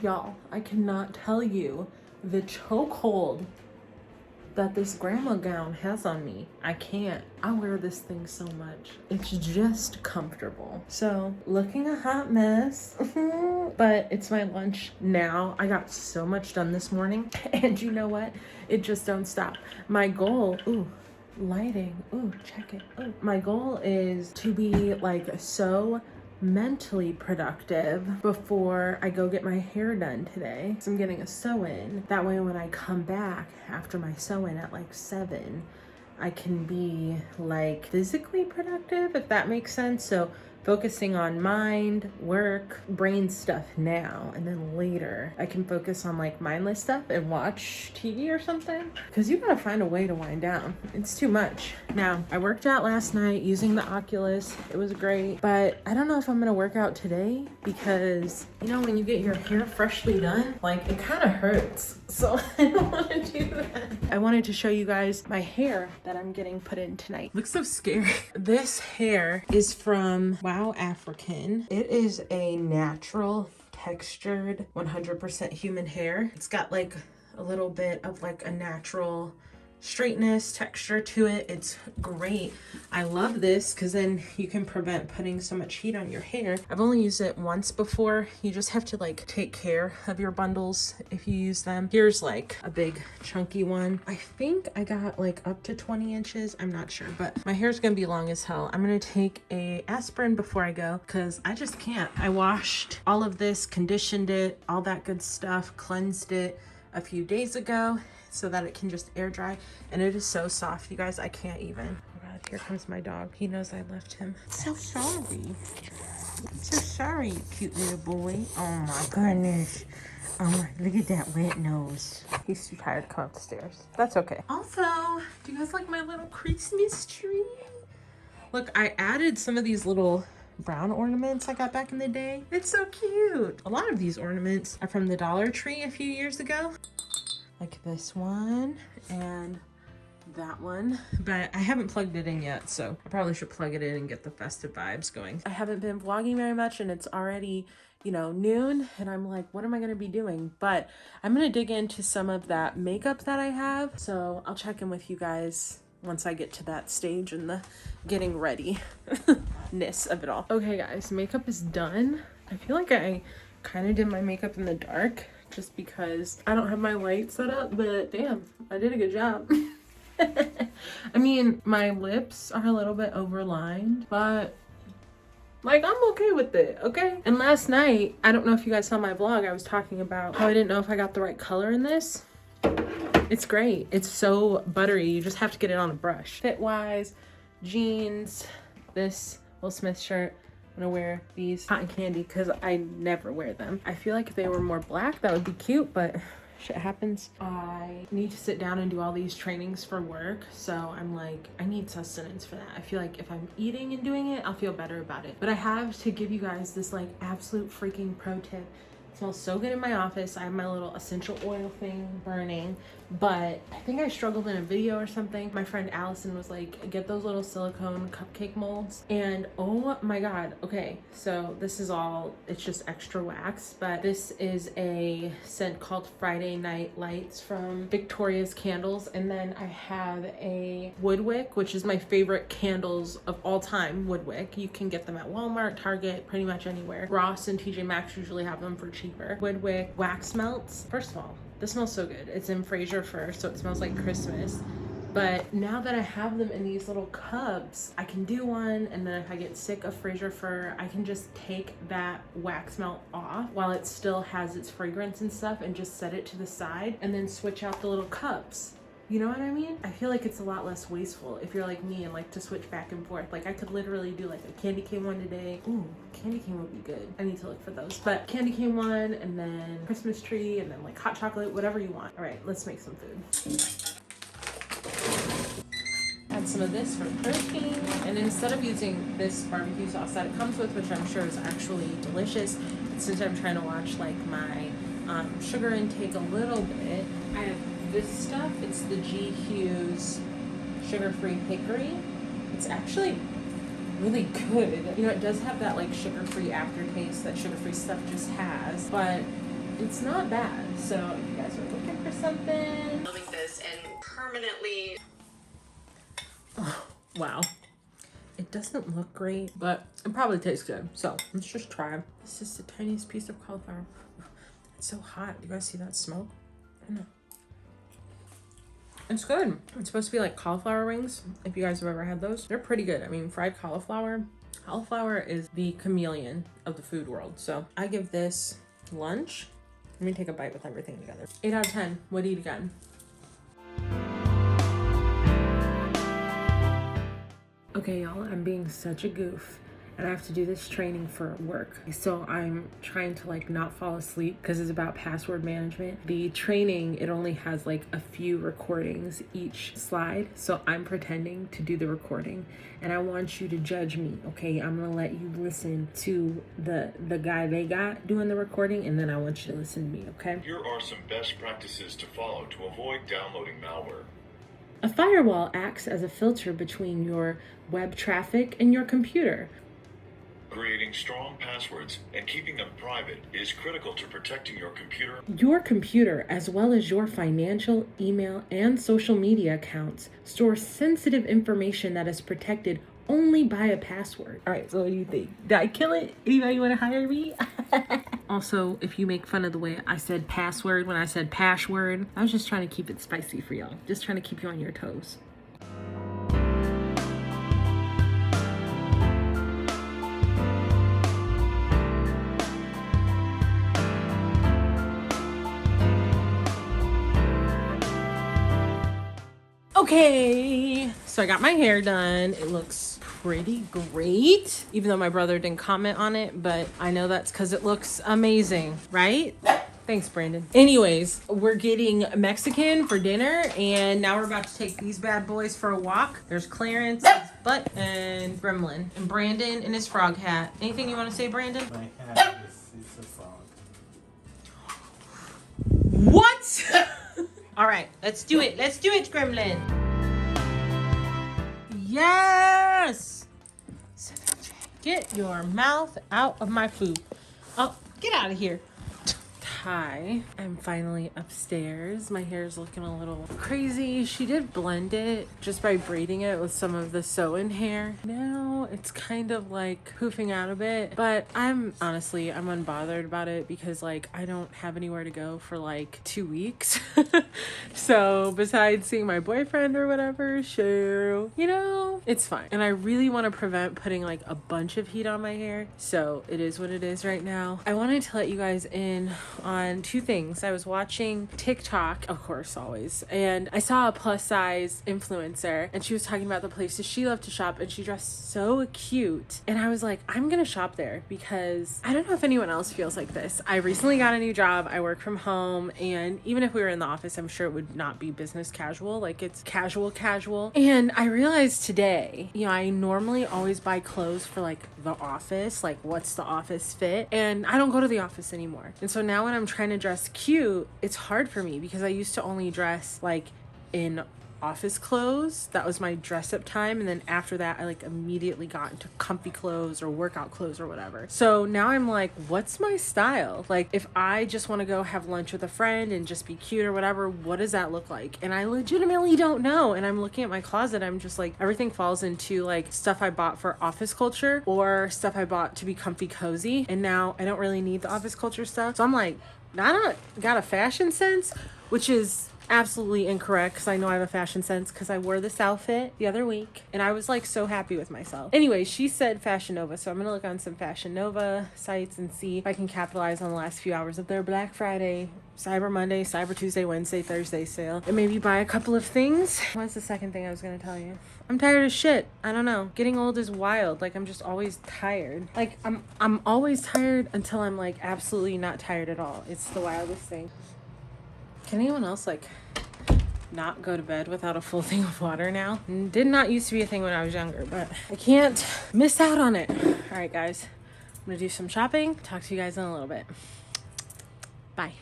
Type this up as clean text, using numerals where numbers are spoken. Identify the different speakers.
Speaker 1: Y'all, I cannot tell you the chokehold that this grandma gown has on me. I can't. I wear this thing so much. It's just comfortable. So, looking a hot mess, but it's my lunch now. I got so much done this morning, and you know what? It just don't stop. My goal, lighting, check it. My goal is to be like so mentally productive before I go get my hair done today. So I'm getting a sew-in. That way when I come back after my sew-in at like 7, I can be like physically productive, if that makes sense. So focusing on mind, work, brain stuff now, and then later I can focus on like mindless stuff and watch TV or something. Cause you gotta find a way to wind down. It's too much. Now, I worked out last night using the Oculus. It was great, but I don't know if I'm gonna work out today because, you know, when you get your hair freshly done, like it kind of hurts. So I don't wanna do that. I wanted to show you guys my hair that I'm getting put in tonight. Looks so scary. This hair is from Wow African. It is a natural textured 100% human hair. It's got like a little bit of like a natural straightness texture to it. It's great. I love this because then you can prevent putting so much heat on your hair. I've only used it once before. You just have to like take care of your bundles if you use them. Here's like a big chunky one. I think I got like up to 20 inches. I'm not sure, but my hair's gonna be long as hell. I'm gonna take a aspirin before I go because I just can't. I washed all of this, conditioned it, all that good stuff, cleansed it a few days ago so that it can just air dry, and it is so soft, you guys. I can't even. Oh God, here comes my dog. He knows I left him. So sorry. So sorry, you cute little boy. Oh my goodness. Oh my, look at that wet nose. He's too tired to come up the stairs. That's okay. Also, do you guys like my little Christmas tree? Look, I added some of these little brown ornaments I got back in the day. It's so cute. A lot of these ornaments are from the Dollar Tree a few years ago. Like this one and that one, but I haven't plugged it in yet, so I probably should plug it in and get the festive vibes going. I haven't been vlogging very much and it's already, you know, noon, and I'm like, what am I gonna be doing? But I'm gonna dig into some of that makeup that I have, so I'll check in with you guys once I get to that stage and the getting ready-ness of it all. Okay guys, makeup is done. I feel like I kind of did my makeup in the dark just because I don't have my light set up, but damn, I did a good job. I mean, my lips are a little bit overlined, but like I'm okay with it, okay? And last night, I don't know if you guys saw my vlog, I was talking about how I didn't know if I got the right color in this. It's great. It's so buttery. You just have to get it on a brush. Fit-wise, jeans, this Will Smith shirt. I'm gonna wear these cotton candy because I never wear them. I feel like if they were more black, that would be cute, but shit happens. I need to sit down and do all these trainings for work, so I'm like, I need sustenance for that. I feel like if I'm eating and doing it, I'll feel better about it. But I have to give you guys this like absolute freaking pro tip. It smells so good in my office. I have my little essential oil thing burning, but I think I struggled in a video or something. My friend Allison was like, get those little silicone cupcake molds, and oh my God. Okay, so this is all, it's just extra wax, but this is a scent called Friday Night Lights from Victoria's Candles. And then I have a Woodwick, which is my favorite candles of all time, Woodwick. You can get them at Walmart, Target, pretty much anywhere. Ross and TJ Maxx usually have them for cheaper. Woodwick wax melts. First of all, this smells so good. It's in Fraser fir, so it smells like Christmas. But now that I have them in these little cups, I can do one, and then if I get sick of Fraser fir, I can just take that wax melt off while it still has its fragrance and stuff and just set it to the side and then switch out the little cups. You know what I mean? I feel like it's a lot less wasteful if you're like me and like to switch back and forth. Like I could literally do like a candy cane one today. Ooh, candy cane would be good. I need to look for those. But candy cane one, and then Christmas tree, and then like hot chocolate, whatever you want. All right, let's make some food. Add some of this for protein. And instead of using this barbecue sauce that it comes with, which I'm sure is actually delicious, since I'm trying to watch like my sugar intake a little bit, I have this stuff. It's the G Hughes sugar-free hickory. It's actually really good. You know, it does have that like sugar-free aftertaste that sugar-free stuff just has, but it's not bad. So if you guys are looking for something, loving this and permanently. Oh, wow. It doesn't look great, but it probably tastes good. So let's just try. This is the tiniest piece of cauliflower. It's so hot. You guys see that smoke? I know. It's good. It's supposed to be like cauliflower rings. If you guys have ever had those, they're pretty good. I mean, fried cauliflower. Cauliflower is the chameleon of the food world. So I give this lunch. Let me take a bite with everything together. 8 out of 10. Would eat again. Okay, y'all, I'm being such a goof and I have to do this training for work. So I'm trying to like not fall asleep because it's about password management. The training, it only has like a few recordings each slide. So I'm pretending to do the recording and I want you to judge me, okay? I'm gonna let you listen to the guy they got doing the recording and then I want you to listen to me, okay?
Speaker 2: Here are some best practices to follow to avoid downloading malware.
Speaker 1: A firewall acts as a filter between your web traffic and your computer.
Speaker 2: Creating strong passwords and keeping them private is critical to protecting your computer.
Speaker 1: Your computer, as well as your financial, email, and social media accounts, store sensitive information that is protected only by a password. All right, so what do you think? Did I kill it? Anybody want to hire me? Also, if you make fun of the way I said password when I said password, I was just trying to keep it spicy for y'all. Just trying to keep you on your toes. Okay, so I got my hair done. It looks pretty great, even though my brother didn't comment on it, but I know that's because it looks amazing, right? Thanks, Brandon. Anyways, we're getting Mexican for dinner, and now we're about to take these bad boys for a walk. There's Clarence, his butt, and Gremlin, and Brandon in his frog hat. Anything you want to say, Brandon?
Speaker 3: My hat is a frog.
Speaker 1: What? All right, let's do it. Let's do it, Gremlin. Yes! Get your mouth out of my food. Oh, get out of here. Hi, I'm finally upstairs. My hair's looking a little crazy. She did blend it just by braiding it with some of the sew-in hair. Now it's kind of like poofing out a bit, but I'm unbothered about it because like I don't have anywhere to go for like 2 weeks. So besides seeing my boyfriend or whatever, so you know, it's fine. And I really want to prevent putting like a bunch of heat on my hair. So it is what it is right now. I wanted to let you guys in on 2 things. I was watching TikTok, of course, always, and I saw a plus size influencer and she was talking about the places she loved to shop and she dressed so cute. And I was like, I'm gonna shop there because I don't know if anyone else feels like this. I recently got a new job. I work from home, and even if we were in the office, I'm sure it would not be business casual. Like it's casual. And I realized today, you know, I normally always buy clothes for like the office, like what's the office fit, and I don't go to the office anymore. And so now when I'm trying to dress cute, it's hard for me because I used to only dress like in office clothes. That was my dress up time, and then after that I like immediately got into comfy clothes or workout clothes or whatever. So now I'm like, what's my style? Like if I just want to go have lunch with a friend and just be cute or whatever, what does that look like? And I legitimately don't know. And I'm looking at my closet, I'm just like, everything falls into like stuff I bought for office culture or stuff I bought to be comfy cozy, and now I don't really need the office culture stuff. So I'm like, I don't got a fashion sense, which is absolutely incorrect because I know I have a fashion sense because I wore this outfit the other week and I was like so happy with myself. Anyway, she said Fashion Nova, so I'm gonna look on some Fashion Nova sites and see if I can capitalize on the last few hours of their Black Friday, Cyber Monday, Cyber Tuesday, Wednesday, Thursday sale, and maybe buy a couple of things. What's the second thing I was gonna tell you? I'm tired of shit. I don't know. Getting old is wild. Like I'm just always tired. Like I'm always tired until I'm like absolutely not tired at all. It's the wildest thing. Can anyone else like not go to bed without a full thing of water now? Did not used to be a thing when I was younger, but I can't miss out on it. All right, guys, I'm gonna do some shopping. Talk to you guys in a little bit. Bye.